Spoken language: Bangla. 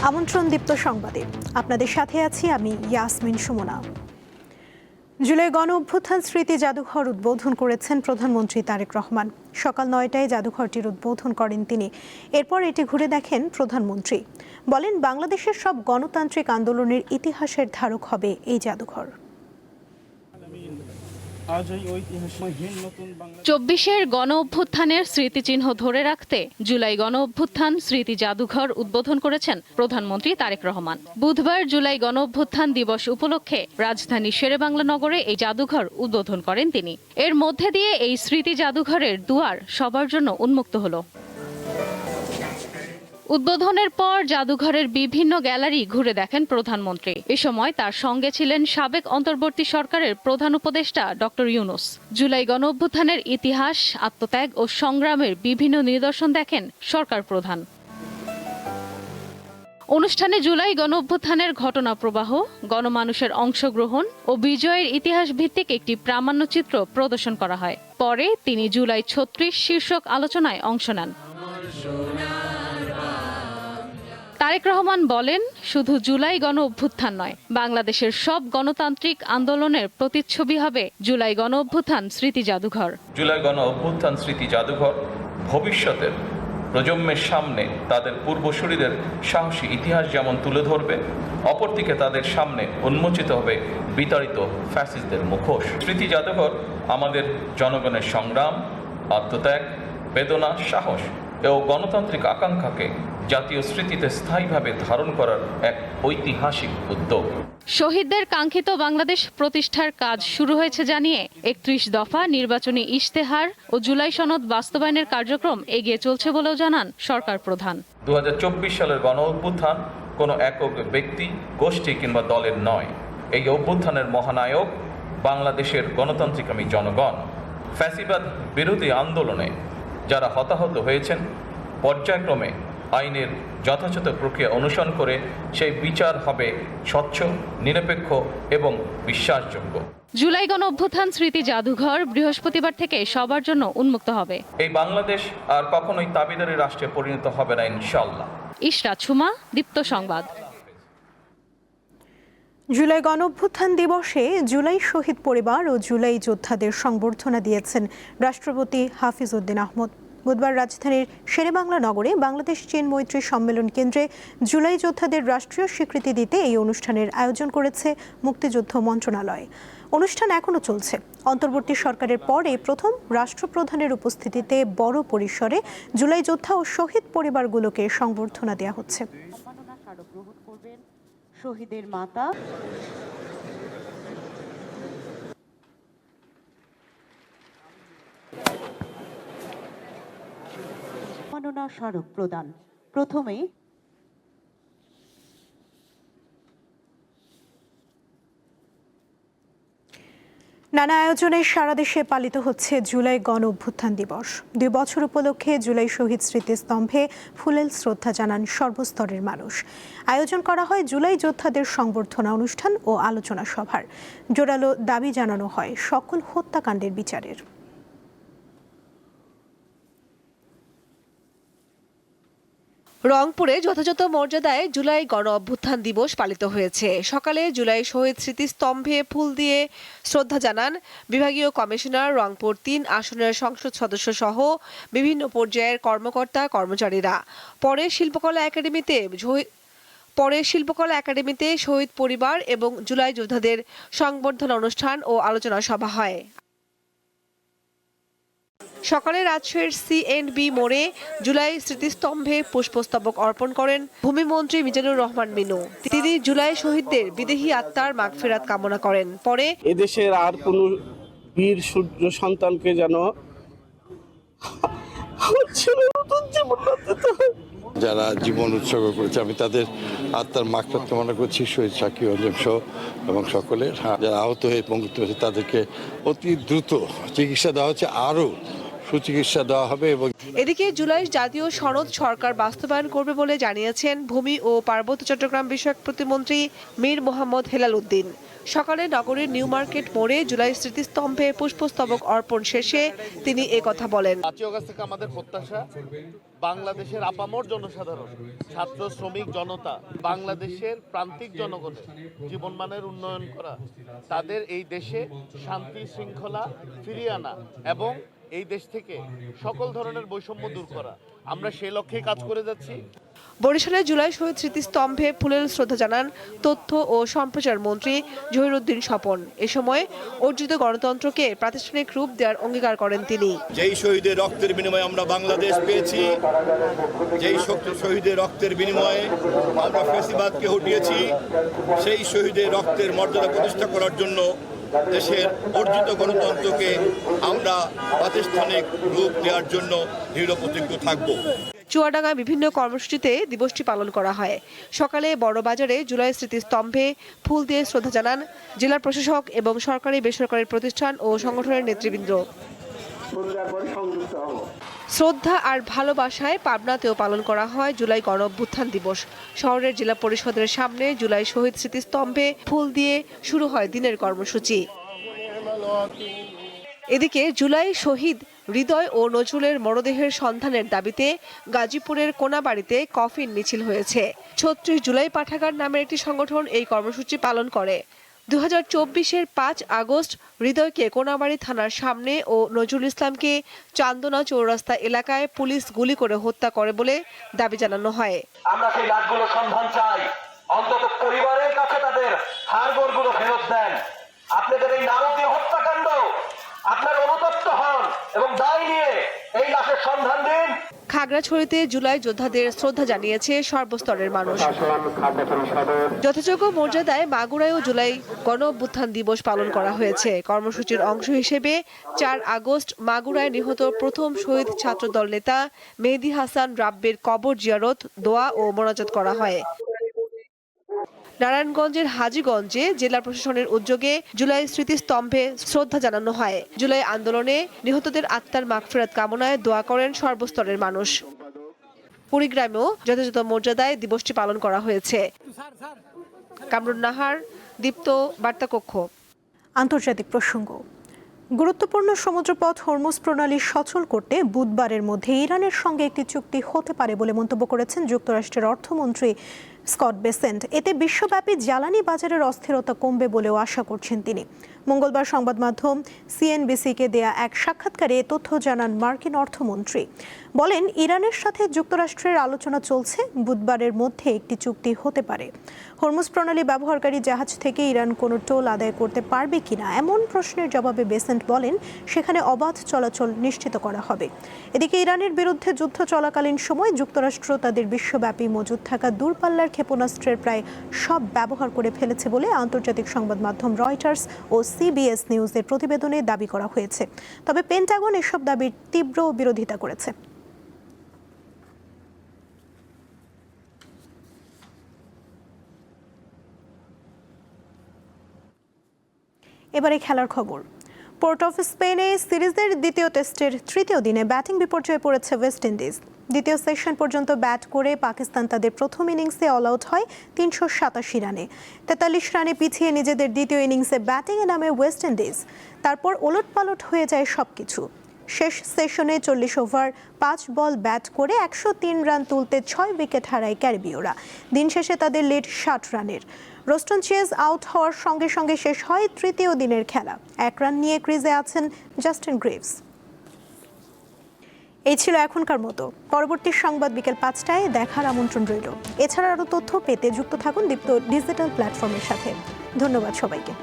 আমন্ত্রণ দীপ্ত সংবাদে আপনাদের সাথে আছি আমি ইয়াসমিন সুমনা। জুলাই গণ অভ্যুত্থান স্মৃতি জাদুঘর উদ্বোধন করেছেন প্রধানমন্ত্রী তারেক রহমান। সকাল ৯টায় জাদুঘরটির উদ্বোধন করেন তিনি। এরপর এটি ঘুরে দেখেন প্রধানমন্ত্রী। বলেন, বাংলাদেশের সব গণতান্ত্রিক আন্দোলনের ইতিহাসের ধারক হবে এই জাদুঘর। ২৪-এর গণ অভ্যুত্থানের স্মৃতিচিহ্ন ধরে রাখতে জুলাই গণ অভ্যুত্থান স্মৃতি জাদুঘর উদ্বোধন করেছেন প্রধানমন্ত্রী তারেক রহমান। বুধবার জুলাই গণ অভ্যুত্থান দিবস উপলক্ষে রাজধানী শেরেবাংলা নগরে এই জাদুঘর উদ্বোধন করেন তিনি। এর মধ্যে দিয়ে এই স্মৃতি জাদুঘরের দুয়ার সবার জন্য উন্মুক্ত হলো। উদ্বোধনের পর জাদুঘরের বিভিন্ন গ্যালারি ঘুরে দেখেন প্রধানমন্ত্রী। এ সময় তার সঙ্গে ছিলেন সাবেক অন্তর্বর্তী সরকারের প্রধান উপদেষ্টা ডক্টর ইউনূস। জুলাই গণ অভ্যুত্থানের ইতিহাস, আত্মত্যাগ ও সংগ্রামের বিভিন্ন নিদর্শন দেখেন সরকার প্রধান। অনুষ্ঠানে জুলাই গণ অভ্যুত্থানের ঘটনা প্রবাহ, গণমানুষের অংশগ্রহণ ও বিজয়ের ইতিহাস ভিত্তিক একটি প্রামাণ্যচিত্র প্রদর্শন করা হয়। পরে তিনি জুলাই ৩৬ শীর্ষক আলোচনায় অংশ নেন। তারেক রহমান বলেন, শুধু জুলাই গণ অভ্যুত্থান নয়, বাংলাদেশের সব গণতান্ত্রিক আন্দোলনের প্রতিচ্ছবি হবে জুলাই গণ অভ্যুত্থান স্মৃতি জাদুঘর। জুলাই গণ অভ্যুত্থান স্মৃতি জাদুঘর ভবিষ্যতের প্রজন্মের সামনে তাদের পূর্বসূরিদের সাহসী ইতিহাস যেমন তুলে ধরবে, অপরদিকে তাদের সামনে উন্মোচিত হবে বিতাড়িত ফ্যাসিস্টদের মুখোশ। স্মৃতি জাদুঘর আমাদের জনগণের সংগ্রাম, আত্মত্যাগ, বেদনা, সাহস ও গণতান্ত্রিক আকাঙ্ক্ষাকে জাতীয় স্মৃতিতে স্থায়ীভাবে ধারণ করার এক ঐতিহাসিক উদ্যোগ। শহীদদের কাঙ্ক্ষিত বাংলাদেশ প্রতিষ্ঠার কাজ শুরু হয়েছে জানিয়ে ৩১ দফা নির্বাচনী ইশতেহার ও জুলাই সনদ বাস্তবায়নের কার্যক্রম এগিয়ে চলছে বলেও জানান সরকার প্রধান। ২০২৪ সালের গণ অভ্যুত্থান কোনো একক ব্যক্তি, গোষ্ঠী কিংবা দলের নয়। এই অভ্যুত্থানের মহানায়ক বাংলাদেশের গণতান্ত্রিকামী জনগণ। ফ্যাসিবাদ বিরোধী আন্দোলনে যারা হতাহত হয়েছেন, পর্যায়ক্রমে আইনের যথাযথ প্রক্রিয়া অনুসরণ করে সেই বিচার হবে স্বচ্ছ, নিরপেক্ষ এবং বিশ্বাসযোগ্য। জুলাই গণ অভ্যুত্থান স্মৃতি জাদুঘর বৃহস্পতিবার থেকে সবার জন্য উন্মুক্ত হবে। এই বাংলাদেশ আর কখনোই তাবিদারি রাষ্ট্রে পরিণত হবে না, ইনশাআল্লাহ। ইশরাত সুমা, দীপ্ত সংবাদ। জুলাই গণ অভ্যুত্থান দিবসে জুলাই শহীদ পরিবার ও জুলাই যোদ্ধাদের সংবর্ধনা দিয়েছেন রাষ্ট্রপতি হাফিজ উদ্দিন আহমদ। বুধবার রাজধানীর শেরেবাংলা নগরে বাংলাদেশ চীন মৈত্রী সম্মেলন কেন্দ্রে জুলাই যোদ্ধাদের রাষ্ট্রীয় স্বীকৃতি দিতে এই অনুষ্ঠানের আয়োজন করেছে মুক্তিযুদ্ধ মন্ত্রণালয়। অনুষ্ঠান এখনো চলছে। অন্তর্বর্তী সরকারের পরে প্রথম রাষ্ট্রপ্রধানের উপস্থিতিতে বড় পরিসরে জুলাই যোদ্ধা ও শহীদ পরিবারগুলোকে সংবর্ধনা দেওয়া হচ্ছে। শহীদের মাতা সম্মাননা স্মারক প্রদান। প্রথমে নানা আয়োজনে সারা দেশে পালিত হচ্ছে জুলাই গণ অভ্যুত্থান দিবস। ২ বছর উপলক্ষে জুলাই শহীদ স্মৃতিস্তম্ভে ফুলেল শ্রদ্ধা জানান সর্বস্তরের মানুষ। আয়োজন করা হয় জুলাই যোদ্ধাদের সংবর্ধনা অনুষ্ঠান ও আলোচনা সভার। জোরালো দাবি জানানো হয় সকল হত্যাকাণ্ডের বিচারের। রংপুরে যথাযথ মর্যাদায় জুলাই গণ অভ্যুত্থান দিবস পালিত হয়েছে। সকালে জুলাই শহীদ স্মৃতিস্তম্ভে ফুল দিয়ে শ্রদ্ধা জানান বিভাগীয় কমিশনার, রংপুর ৩ আসনের সংসদ সদস্য সহ বিভিন্ন পর্যায়ের কর্মকর্তা কর্মচারীরা। পরে শিল্পকলা একাডেমিতে শহীদ পরিবার এবং জুলাই যোদ্ধাদের সংবর্ধনা অনুষ্ঠান ও আলোচনা সভা হয়। সকালে রাজশাহীর CNB মোড়ে জুলাই স্মৃতিস্তম্ভে পুষ্পস্তবক অর্পণ করেন ভূমিমন্ত্রী মিজানুর রহমান মিনু। তিনি জুলাই শহীদদের বিদেহী আত্মার মাগফিরাত কামনা করেন। পরে এদেশের আর কোনো বীর সূর্য সন্তানকে যেন যারা জীবন উৎসর্গ করেছে, আমি তাদের আত্মার মাগফিরাত কামনা করছি, শহীদ সাকিব আঞ্জুম সহ এবং সকলের। যারা আহত হয়ে পঙ্গুত্ব হয়েছে তাদেরকে অতি দ্রুত চিকিৎসা দেওয়া হচ্ছে, আরও সুচিকিৎসা দেওয়া হবে এবং এদিকে জুলাই জাতীয় সনদ সরকার বাস্তবায়ন করবে বলে জানিয়েছেন ভূমি ও পার্বত্য চট্টগ্রাম বিষয়ক প্রতিমন্ত্রী মীর মোহাম্মদ হেলাল উদ্দিন। সকালে নগরীর নিউ মার্কেট মোড়ে জুলাই স্মৃতিস্তম্ভে পুষ্পস্তবক অর্পণ শেষে তিনি কথা বলেন। 5 অগস্ট থেকে আমাদের প্রত্যাশা বাংলাদেশের আপামর জনসাধারণ, ছাত্র শ্রমিক জনতা, বাংলাদেশের প্রান্তিক জনগণের জীবনমানের উন্নয়ন করা, তাদের এই দেশে শান্তি শৃঙ্খলা ফিরিয়ে আনা এবং এই দেশ থেকে সকল ধরনের বৈষম্য দূর করা। আমরা সেই লক্ষ্যে কাজ করে যাচ্ছি। বরিশালে জুলাই শহীদ স্মৃতিস্তম্ভে ফুলেল শ্রদ্ধা জানান তথ্য ও সম্প্রচার মন্ত্রী জহিরুদ্দিন স্বপন। এ সময় অর্জিত গণতন্ত্রকে প্রাতিষ্ঠানিক রূপ দেওয়ার অঙ্গীকার করেন তিনি। যেই শহীদের রক্তের বিনিময়ে আমরা বাংলাদেশ পেয়েছি, যেই শহীদের রক্তের বিনিময়ে আমরা ফ্যাসিবাদকে হটিয়েছি, সেই শহীদের রক্তের মর্যাদা প্রতিষ্ঠা করার জন্য দেশের অর্জিত গণতন্ত্রকে আমরা প্রাতিষ্ঠানিক রূপ দেওয়ার জন্য দৃঢ় প্রতিজ্ঞ থাকব। চুয়াডাঙ্গায় বিভিন্ন কর্মসূচিতে দিবসটি পালন করা হয়। সকালে বড়বাজারে জুলাই স্মৃতিস্তম্ভে ফুল দিয়ে শ্রদ্ধা জানান জেলা প্রশাসক এবং সরকারি বেসরকারি প্রতিষ্ঠান ও সংগঠনের নেতৃবৃন্দ। শ্রদ্ধা আর ভালোবাসায় পাবনাতেও পালন করা হয় জুলাই গণঅভ্যুত্থান দিবস। শহরের জেলা পরিষদের সামনে জুলাই শহীদ স্মৃতিস্তম্ভে ফুল দিয়ে শুরু হয় দিনের কর্মসূচি। এদিকে জুলাই শহীদ হৃদয় ও নজরুলের মরদেহের সন্ধানের দাবিতে গাজীপুরের কোনাবাড়িতে কফিন মিছিল হয়েছে। ৩৬ জুলাই পাঠাগার নামের একটি সংগঠন এই কর্মসূচি পালন করে। 2024-এর 5 আগস্ট হৃদয়কে কোনাবাড়ি থানার সামনে ও নজরুল ইসলামকে চান্দনা চৌরাস্তা এলাকায় পুলিশ গুলি করে হত্যা করে বলে দাবি জানানো হয়। আমরা সেই লাশগুলোর সন্ধান চাই, অন্তত পরিবারের কাছে তাদের হাড়গোড়গুলো ফেরত দেন। আপনাদের এই নারকীয় হত্যাকাণ্ড আপনার অনুতপ্ত হন এবং দায় নিয়ে এই লাশের সন্ধান দিন। খাগড়াছড়িতে জুলাই যোদ্ধাদের শ্রদ্ধা জানিয়েছে সর্বস্তরের মানুষ। যথাযোগ্য মর্যাদায় মাগুরায়ও জুলাই গণঅভ্যুত্থান দিবস পালন করা হয়েছে। কর্মসূচির অংশ হিসেবে 4 আগস্ট মাগুরায় নিহত প্রথম শহীদ ছাত্রদল নেতা মেহেদী হাসান রাব্বির কবর জিয়ারত, দোয়া ও মোনাজাত করা হয়। নারায়ণগঞ্জের হাজীগঞ্জে জেলা প্রশাসনের উদ্যোগে জুলাই স্মৃতিস্তম্ভে শ্রদ্ধা জানানো হয়। জুলাই আন্দোলনে নিহতদের আত্মার মাগফিরাত কামনায় দোয়া করেন সর্বস্তরের মানুষ। কুড়িগ্রামেও যথাযথ মর্যাদায় দিবসটি পালন করা হয়েছে। কামরুন নাহার, দীপ্ত বার্তাকক্ষ। আন্তর্জাতিক প্রসঙ্গ। গুরুত্বপূর্ণ সমুদ্রপথ হরমুজ প্রণালী সচল করতে বুধবারের মধ্যে ইরানের সঙ্গে একটি চুক্তি হতে পারে বলে মন্তব্য করেছেন যুক্তরাষ্ট্রের অর্থমন্ত্রী স্কট বেসেন্ট। এতে বিশ্বব্যাপী জ্বালানি বাজারের অস্থিরতা কমবে বলেও আশা করছেন তিনি। মঙ্গলবার সংবাদ মাধ্যম সিএনবিসিকে দেয়া এক সাক্ষাৎকারে এ তথ্য জানান মার্কিন অর্থমন্ত্রী। বলেন, ইরানের সাথে যুক্তরাষ্ট্রের আলোচনা চলছে, বুধবারের মধ্যে একটি চুক্তি হতে পারে। হরমুজ প্রণালী ব্যবহারকারী জাহাজ থেকে ইরান কোনো টোল আদায় করতে পারবে কিনা এমন প্রশ্নের জবাবে বেসেন্ট বলেন, সেখানে অবাধ চলাচল নিশ্চিত করা হবে। এদিকে ইরানের বিরুদ্ধে যুদ্ধ চলাকালীন সময় যুক্তরাষ্ট্র তাদের বিশ্বব্যাপী মজুদ থাকা দূরপাল্লার ক্ষেপণাস্ত্রের প্রায় সব ব্যবহার করে ফেলেছে বলে আন্তর্জাতিক সংবাদ মাধ্যম রয়টার্স ও সিবিএস নিউজের প্রতিবেদনে দাবি করা হয়েছে। তবে পেন্টাগন এসব দাবির তীব্র বিরোধিতা করেছে। এবারে খেলার খবর। পোর্ট অফ স্পেনে সিরিজের দ্বিতীয় টেস্টের তৃতীয় দিনে ব্যাটিং বিপর্যয়ে পড়েছে ওয়েস্ট ইন্ডিজ। দ্বিতীয় সেশন পর্যন্ত ব্যাট করে পাকিস্তান তাদের প্রথম ইনিংসে অল আউট হয় 387 রানে। 43 রানে পিছিয়ে নিজেদের দ্বিতীয় ইনিংসে ব্যাটিংয়ে নামে ওয়েস্ট ইন্ডিজ। তারপর ওলটপালট হয়ে যায় সবকিছু। শেষ সেশনে 40 ওভার 5 বল ব্যাট করে 103 রান তুলতে 6 উইকেট হারায় ক্যারিবীয়রা। দিন শেষে তাদের লিড 60 রানের। রোস্টন চেজ আউট হওয়ার সঙ্গে সঙ্গে শেষ হয় তৃতীয় দিনের খেলা। 1 রান নিয়ে ক্রিজে আছেন জাস্টিন গ্রিভস। এই ছিল এখনকার মতো। পরবর্তী সংবাদ বিকেল 5টায় দেখার আমন্ত্রণ রইল। এছাড়া আরও তথ্য পেতে যুক্ত থাকুন দীপ্ত ডিজিটাল প্ল্যাটফর্মের সাথে। ধন্যবাদ সবাইকে।